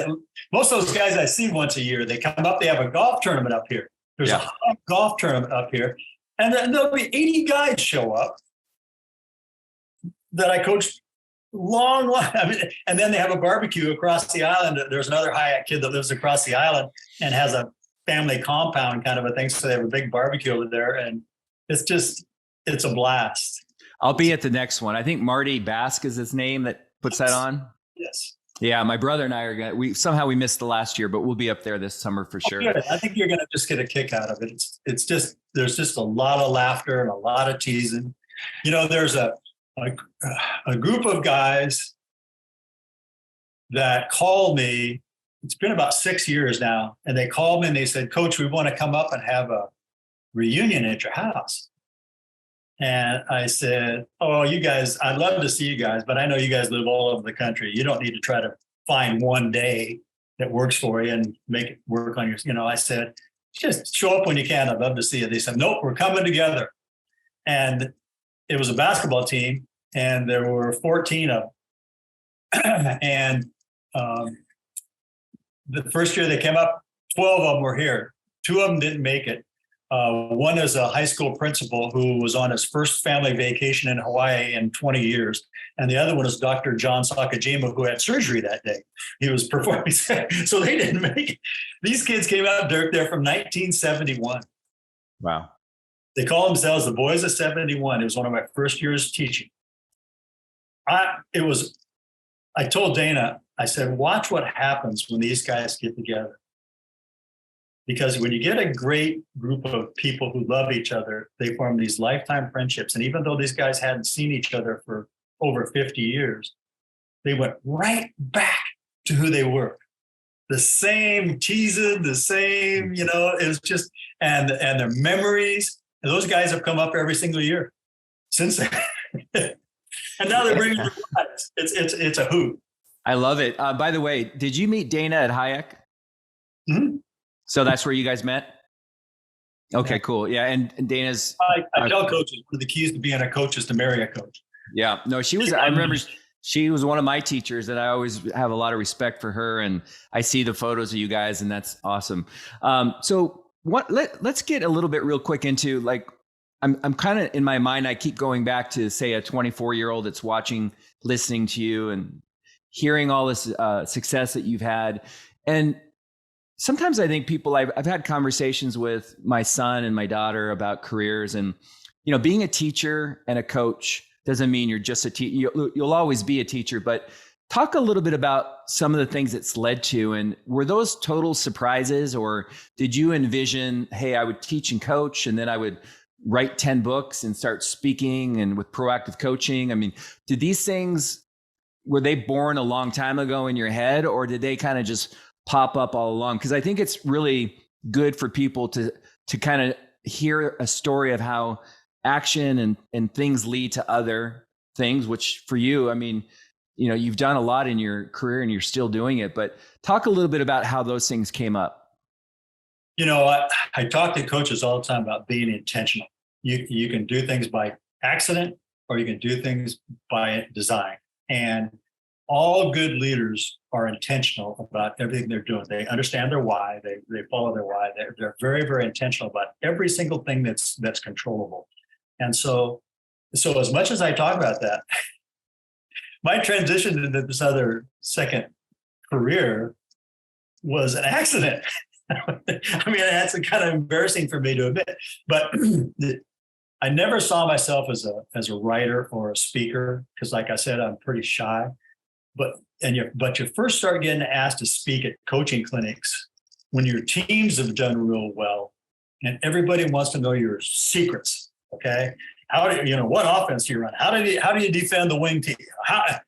most of those guys I see once a year. They come up, they have a golf tournament up here. There's a golf tournament up here. And then there'll be 80 guys show up that I coached long. I mean, and then they have a barbecue across the island. There's another Hyatt kid that lives across the island and has a family compound kind of a thing. So they have a big barbecue over there. And it's a blast. I'll be at the next one. I think Marty Bask is his name that puts that on. Yes. Yeah, my brother and I are we missed the last year, but we'll be up there this summer for sure. Good. I think you're gonna just get a kick out of it. It's just there's just a lot of laughter and a lot of teasing. You know, there's a group of guys that called me. It's been about 6 years now, and they called me and they said, "Coach, we want to come up and have a reunion at your house." And I said, "Oh, you guys, I'd love to see you guys, but I know you guys live all over the country. You don't need to try to find one day that works for you and make it work on your," I said, "Just show up when you can. I'd love to see you." They said, "Nope, we're coming together." And it was a basketball team, and there were 14 of them. And the first year they came up, 12 of them were here. 2 of them didn't make it. One is a high school principal who was on his first family vacation in Hawaii in 20 years. And the other one is Dr. John Sakajima, who had surgery that day. He was performing. So they didn't make it. These kids came out, Dirk, they're from 1971. Wow. They call themselves the Boys of 71. It was one of my first years teaching. I told Dana, I said, watch what happens when these guys get together. Because when you get a great group of people who love each other, they form these lifetime friendships. And even though these guys hadn't seen each other for over 50 years, they went right back to who they were. The same teasing, the same, it was just, and their memories. And those guys have come up every single year. since then. And now they're bringing their wives. It's a hoot. I love it. By the way, did you meet Dana at Hayek? Mm-hmm. So that's where you guys met? Okay, Yeah. Cool. Yeah. And Dana's. I tell coaches, one of the keys to being a coach is to marry a coach. Yeah. No, I remember she was one of my teachers, and I always have a lot of respect for her. And I see the photos of you guys, and that's awesome. So let's get a little bit real quick into, like, I'm kind of in my mind, I keep going back to, say, a 24-year-old that's watching, listening to you and hearing all this success that you've had. And sometimes I think people, I've had conversations with my son and my daughter about careers, and, you know, being a teacher and a coach doesn't mean you're just a teacher. You'll always be a teacher, but talk a little bit about some of the things it's led to. And were those total surprises, or did you envision, hey, I would teach and coach, and then I would write 10 books and start speaking and with proactive coaching? I mean, did these things, were they born a long time ago in your head, or did they kind of just pop up all along? Because I think it's really good for people to kind of hear a story of how action and things lead to other things, which for you, I mean, you know, you've done a lot in your career and you're still doing it, but talk a little bit about how those things came up. You know, I talk to coaches all the time about being intentional. You can do things by accident, or you can do things by design. And all good leaders are intentional about everything they're doing. They understand their why. They follow their why. They're very, very intentional about every single thing that's controllable. And so as much as I talk about that, my transition into this other second career was an accident. I mean, that's kind of embarrassing for me to admit, but I never saw myself as a writer or a speaker, because, like I said, I'm pretty shy. But you first start getting asked to speak at coaching clinics when your teams have done real well, and everybody wants to know your secrets. Okay, what offense do you run? How do you defend the wing team? How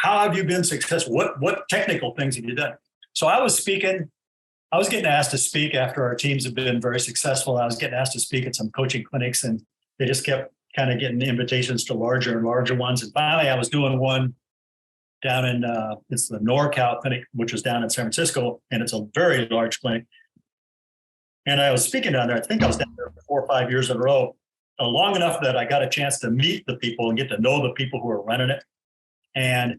have you been successful? What technical things have you done? So I was speaking. I was getting asked to speak after our teams have been very successful. I was getting asked to speak at some coaching clinics, and they just kept kind of getting invitations to larger and larger ones. And finally, I was doing one down in it's the NorCal clinic, which was down in San Francisco, and it's a very large clinic. And I was speaking down there. I think I was down there for 4 or 5 years in a row, long enough that I got a chance to meet the people and get to know the people who are running it. And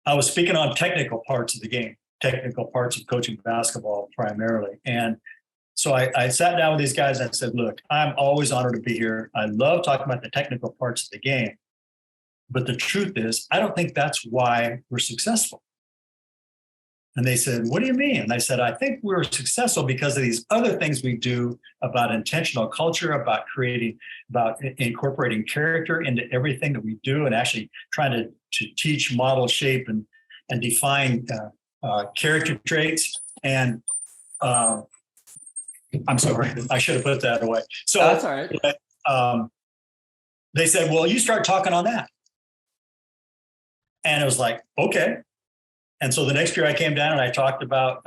I was speaking on technical parts of the game, technical parts of coaching basketball primarily. And so I sat down with these guys and I said, look, I'm always honored to be here. I love talking about the technical parts of the game. But the truth is, I don't think that's why we're successful. And they said, what do you mean? And I said, I think we're successful because of these other things we do about intentional culture, about incorporating character into everything that we do, and actually trying to teach, model, shape, and define character traits. And I'm sorry, I should have put that away. So that's all right. They said, well, you start talking on that. And it was like, okay. And so the next year I came down and I talked about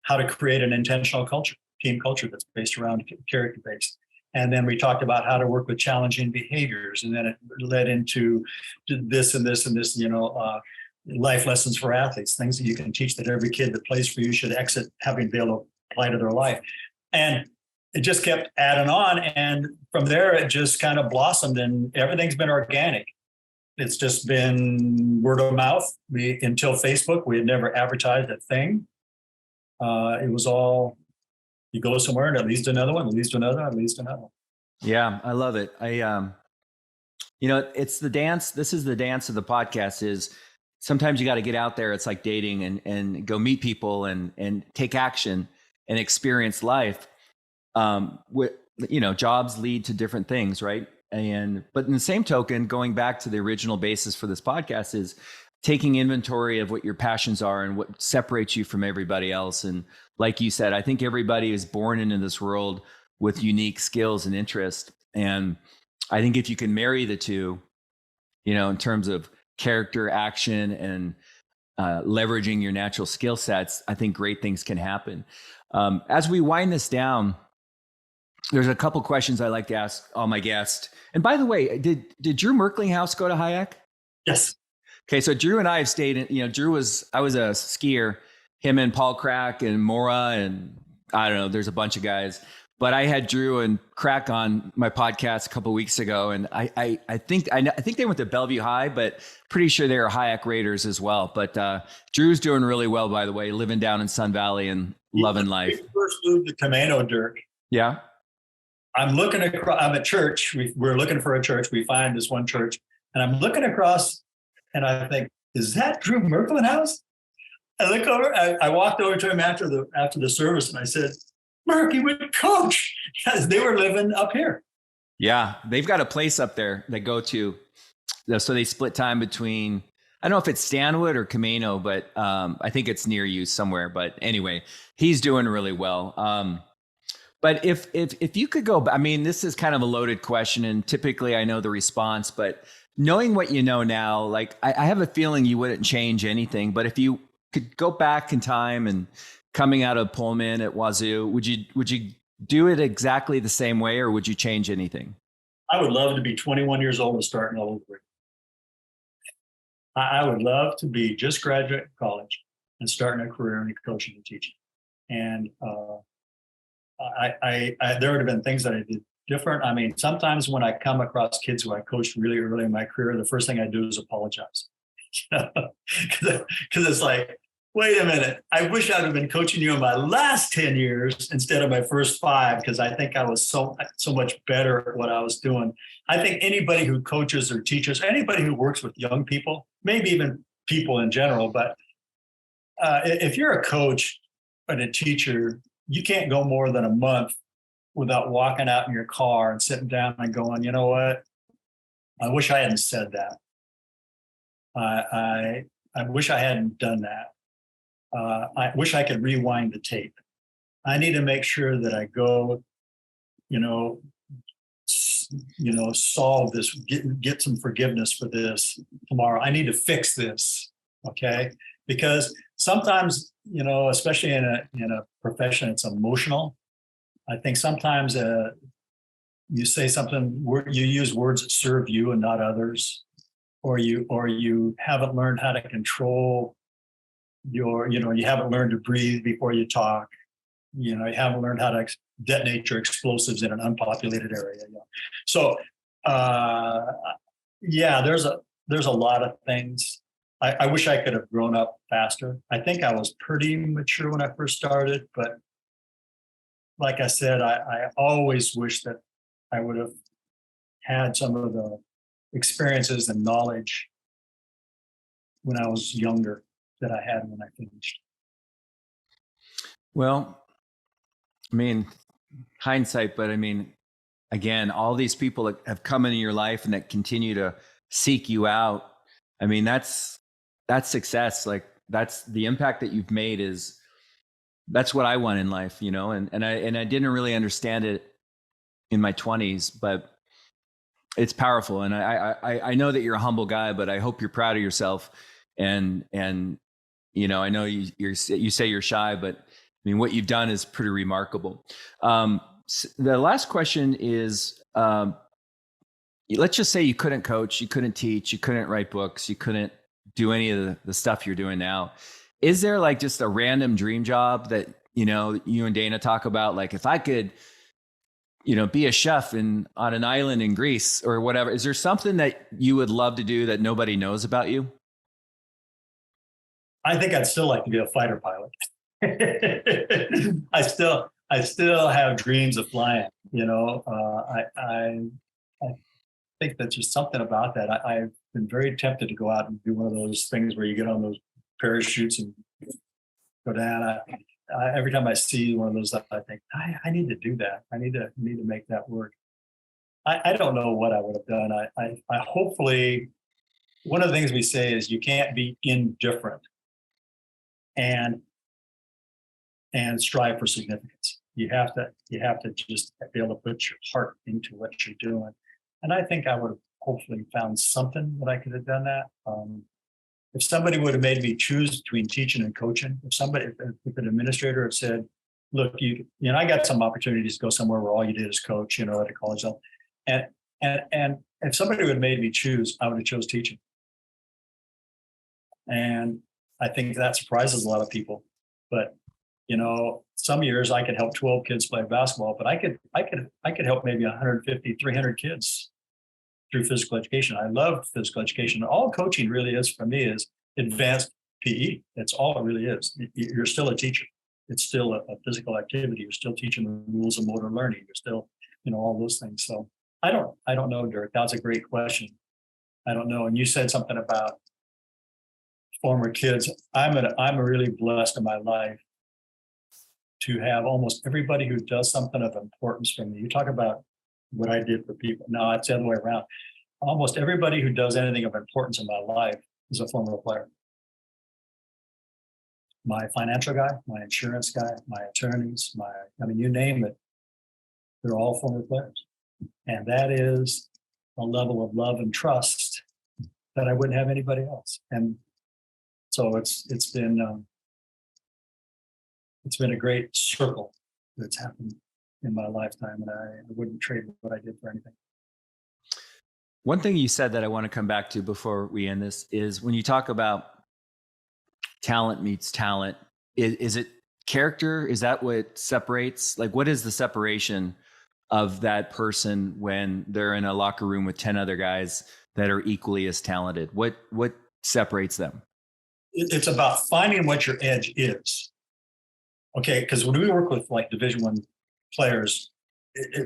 how to create an intentional culture, team culture that's based around character based. And then we talked about how to work with challenging behaviors. And then it led into this and this and this, life lessons for athletes, things that you can teach that every kid that plays for you should exit having been able to apply to their life. And it just kept adding on. And from there, it just kind of blossomed, and everything's been organic. It's just been word of mouth. Until Facebook, we had never advertised a thing. It was all, you go somewhere and it leads to another one, it leads to another one, it leads to another one. Yeah, I love it. It's the dance. This is the dance of the podcast is sometimes you got to get out there. It's like dating and go meet people and take action and experience life. Jobs lead to different things, right? But in the same token, going back to the original basis for this podcast is taking inventory of what your passions are and what separates you from everybody else. And like you said, I think everybody is born into this world with unique skills and interests. And I think if you can marry the two, in terms of character, action, and leveraging your natural skill sets, I think great things can happen. As we wind this down, there's a couple questions I like to ask all my guests. And by the way, did Drew Merklinghouse go to HIAC? Yes. Okay, so Drew and I have stayed in, I was a skier, him and Paul Crack and Mora, and I don't know, there's a bunch of guys. But I had Drew and Crack on my podcast a couple of weeks ago, and I think they went to Bellevue High, but pretty sure they were HIAC Raiders as well. But Drew's doing really well, by the way, living down in Sun Valley and loving life. We first moved to Camano, Dirk. Yeah. I'm looking across. I'm at church. We're looking for a church. We find this one church, and I'm looking across, and I think, is that Drew Merklinghouse? I look over. I walked over to him after the service, and I said, "Merk, he would coach," because they were living up here. Yeah, they've got a place up there they go to. So they split time between. I don't know if it's Stanwood or Camano, but I think it's near you somewhere. But anyway, he's doing really well. But if you could go, I mean, this is kind of a loaded question, and typically I know the response, but knowing what you know now, like I have a feeling you wouldn't change anything. But if you could go back in time and coming out of Pullman at Wazoo, would you do it exactly the same way, or would you change anything? I would love to be 21 years old and starting all over. I would love to be just graduate college and starting a career in coaching and teaching. And there would have been things that I did different. I mean, sometimes when I come across kids who I coached really early in my career, the first thing I do is apologize. Because it's like, wait a minute, I wish I'd have been coaching you in my last 10 years instead of my first 5, because I think I was so much better at what I was doing. I think anybody who coaches or teaches, anybody who works with young people, maybe even people in general, but if you're a coach and a teacher, you can't go more than a month without walking out in your car and sitting down and going, you know what? I wish I hadn't said that. I wish I hadn't done that. I wish I could rewind the tape. I need to make sure that I go, solve this, get some forgiveness for this tomorrow. I need to fix this, okay? Because sometimes, especially in a profession, it's emotional. I think sometimes you say something, you use words that serve you and not others, or you haven't learned how to control you haven't learned to breathe before you talk. You haven't learned how to detonate your explosives in an unpopulated area. So, there's a lot of things. I wish I could have grown up faster. I think I was pretty mature when I first started, but like I said, I always wish that I would have had some of the experiences and knowledge when I was younger that I had when I finished. Well, I mean, hindsight, but I mean, again, all these people that have come into your life and that continue to seek you out. I mean, that's success. Like, that's the impact that you've made that's what I want in life, and I didn't really understand it in my 20s, but it's powerful. And I know that you're a humble guy, but I hope you're proud of yourself. And I know you say you're shy, but I mean, what you've done is pretty remarkable. The last question is, let's just say you couldn't coach, you couldn't teach, you couldn't write books, you couldn't do any of the stuff you're doing now. Is there like just a random dream job that, you and Dana talk about? Like, if I could, be a chef on an island in Greece or whatever, is there something that you would love to do that nobody knows about you? I think I'd still like to be a fighter pilot. I still have dreams of flying. I think that's just something about that. I've been very tempted to go out and do one of those things where you get on those parachutes and go down. Every time I see one of those, I think I need to do that. I need to make that work. I don't know what I would have done. I hopefully, one of the things we say is you can't be indifferent and strive for significance. You have to just be able to put your heart into what you're doing. And I think I would have hopefully found something that I could have done that. If somebody would have made me choose between teaching and coaching, if an administrator had said, look, I got some opportunities to go somewhere where all you did is coach, at a college level. And if somebody would have made me choose, I would have chose teaching. And I think that surprises a lot of people. But, some years I could help 12 kids play basketball, but I could help maybe 150, 300 kids through physical education. I love physical education. All coaching really is for me is advanced PE. That's all it really is. You're still a teacher. It's still a physical activity. You're still teaching the rules of motor learning. You're still, all those things. So I don't know, Dirk. That's a great question. I don't know. And you said something about former kids. I'm really blessed in my life to have almost everybody who does something of importance for me. You talk about what I did for people. No, it's the other way around. Almost everybody who does anything of importance in my life is a former player. My financial guy, my insurance guy, my attorneys, you name it, they're all former players. And that is a level of love and trust that I wouldn't have anybody else. And so it's been a great circle that's happened in my lifetime, and I wouldn't trade what I did for anything. One thing you said that I want to come back to before we end this is when you talk about talent meets talent, is it character? Is that what separates? Like, what is the separation of that person when they're in a locker room with 10 other guys that are equally as talented? What separates them? It's about finding what your edge is. Okay, because when we work with like Division I players,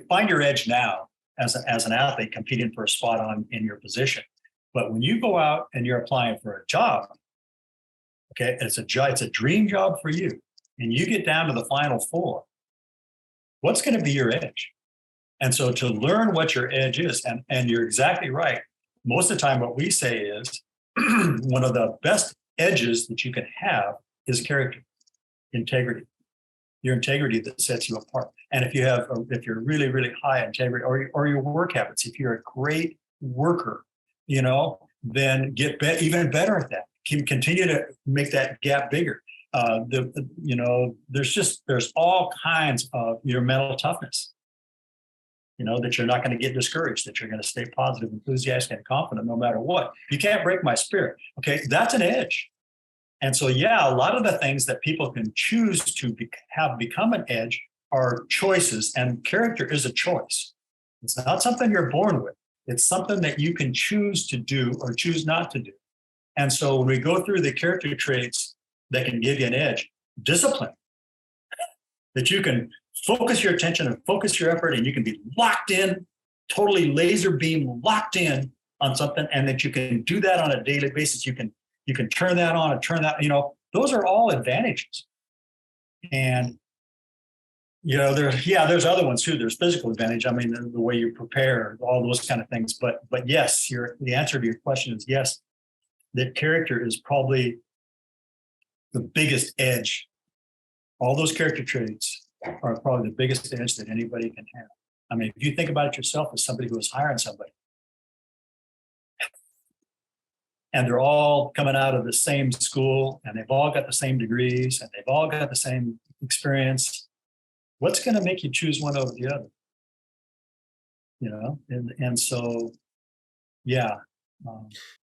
find your edge now as an athlete competing for a spot in your position. But when you go out and you're applying for a job, okay, it's a dream job for you, and you get down to the Final Four, what's going to be your edge? And so to learn what your edge is, and you're exactly right. Most of the time, what we say is one of the best edges that you can have is character, integrity. Your integrity that sets you apart. And if you're really, really high integrity, or your work habits, if you're a great worker, then get even better at that. Continue to make that gap bigger. There's all kinds of your mental toughness. That you're not going to get discouraged, that you're going to stay positive, enthusiastic, and confident no matter what. You can't break my spirit. Okay, that's an edge. And so, a lot of the things that people can choose to have become an edge are choices, and character is a choice. It's not something you're born with. It's something that you can choose to do or choose not to do. And so when we go through the character traits that can give you an edge, discipline, that you can focus your attention and focus your effort, and you can be locked in, totally laser beam locked in on something, and that you can do that on a daily basis. You can turn that on and turn that, those are all advantages. And, there's other ones too. There's physical advantage. The way you prepare, all those kind of things. But yes, the answer to your question is yes, that character is probably the biggest edge. All those character traits are probably the biggest edge that anybody can have. If you think about it yourself as somebody who is hiring somebody, and they're all coming out of the same school, and they've all got the same degrees, and they've all got the same experience, what's going to make you choose one over the other? And so, yeah.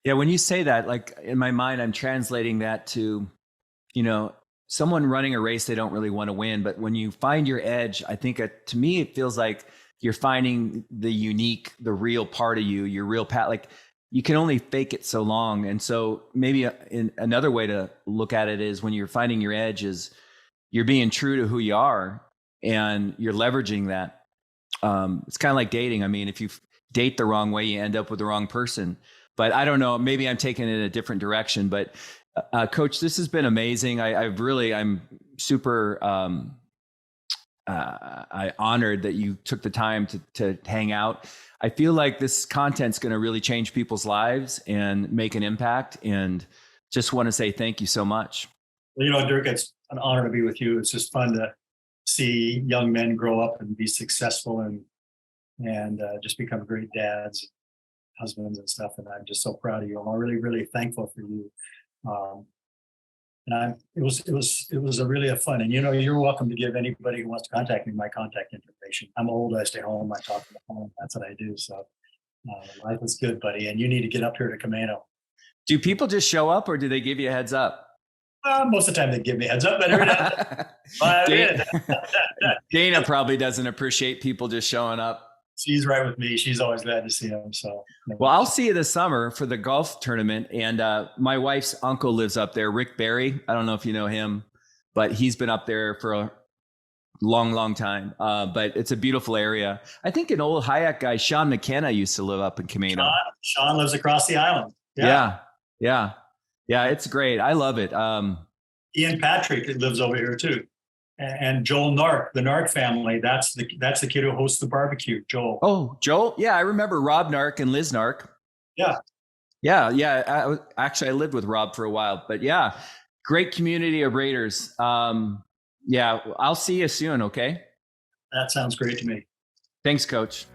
When you say that, like in my mind, I'm translating that to, someone running a race they don't really want to win. But when you find your edge, I think to me, it feels like you're finding the unique, the real part of you, your real path. Like, you can only fake it so long. And so maybe another way to look at it is when you're finding your edge is you're being true to who you are and you're leveraging that. It's kind of like dating. If you date the wrong way, you end up with the wrong person. But I don't know, maybe I'm taking it in a different direction. But Coach, this has been amazing. I'm super honored that you took the time to hang out. I feel like this content's going to really change people's lives and make an impact. And just want to say thank you so much. Well, Dirk, it's an honor to be with you. It's just fun to see young men grow up and be successful and just become great dads, husbands, and stuff. And I'm just so proud of you. I'm really, really thankful for you. And it was a really a fun. And you're welcome to give anybody who wants to contact me my contact information. I'm old. I stay home. I talk to the home. That's what I do. So life is good, buddy. And you need to get up here to Camino. Do people just show up, or do they give you a heads up? Most of the time they give me a heads up, but every now Dana probably doesn't appreciate people just showing up. She's right with me. She's always glad to see him. So, well, I'll see you this summer for the golf tournament. And my wife's uncle lives up there, Rick Barry. I don't know if you know him, but he's been up there for a long time. But it's a beautiful area. I think an old Hayek guy, Sean McKenna, used to live up in Camino. Sean lives across the island. Yeah. It's great. I love it. Ian Patrick lives over here too. And Joel Nark, the Nark family, that's the kid who hosts the barbecue, Joel. Oh, Joel. Yeah, I remember Rob Nark and Liz Nark. Yeah. I lived with Rob for a while, but yeah, great community of Raiders. I'll see you soon. Okay. That sounds great to me. Thanks, Coach.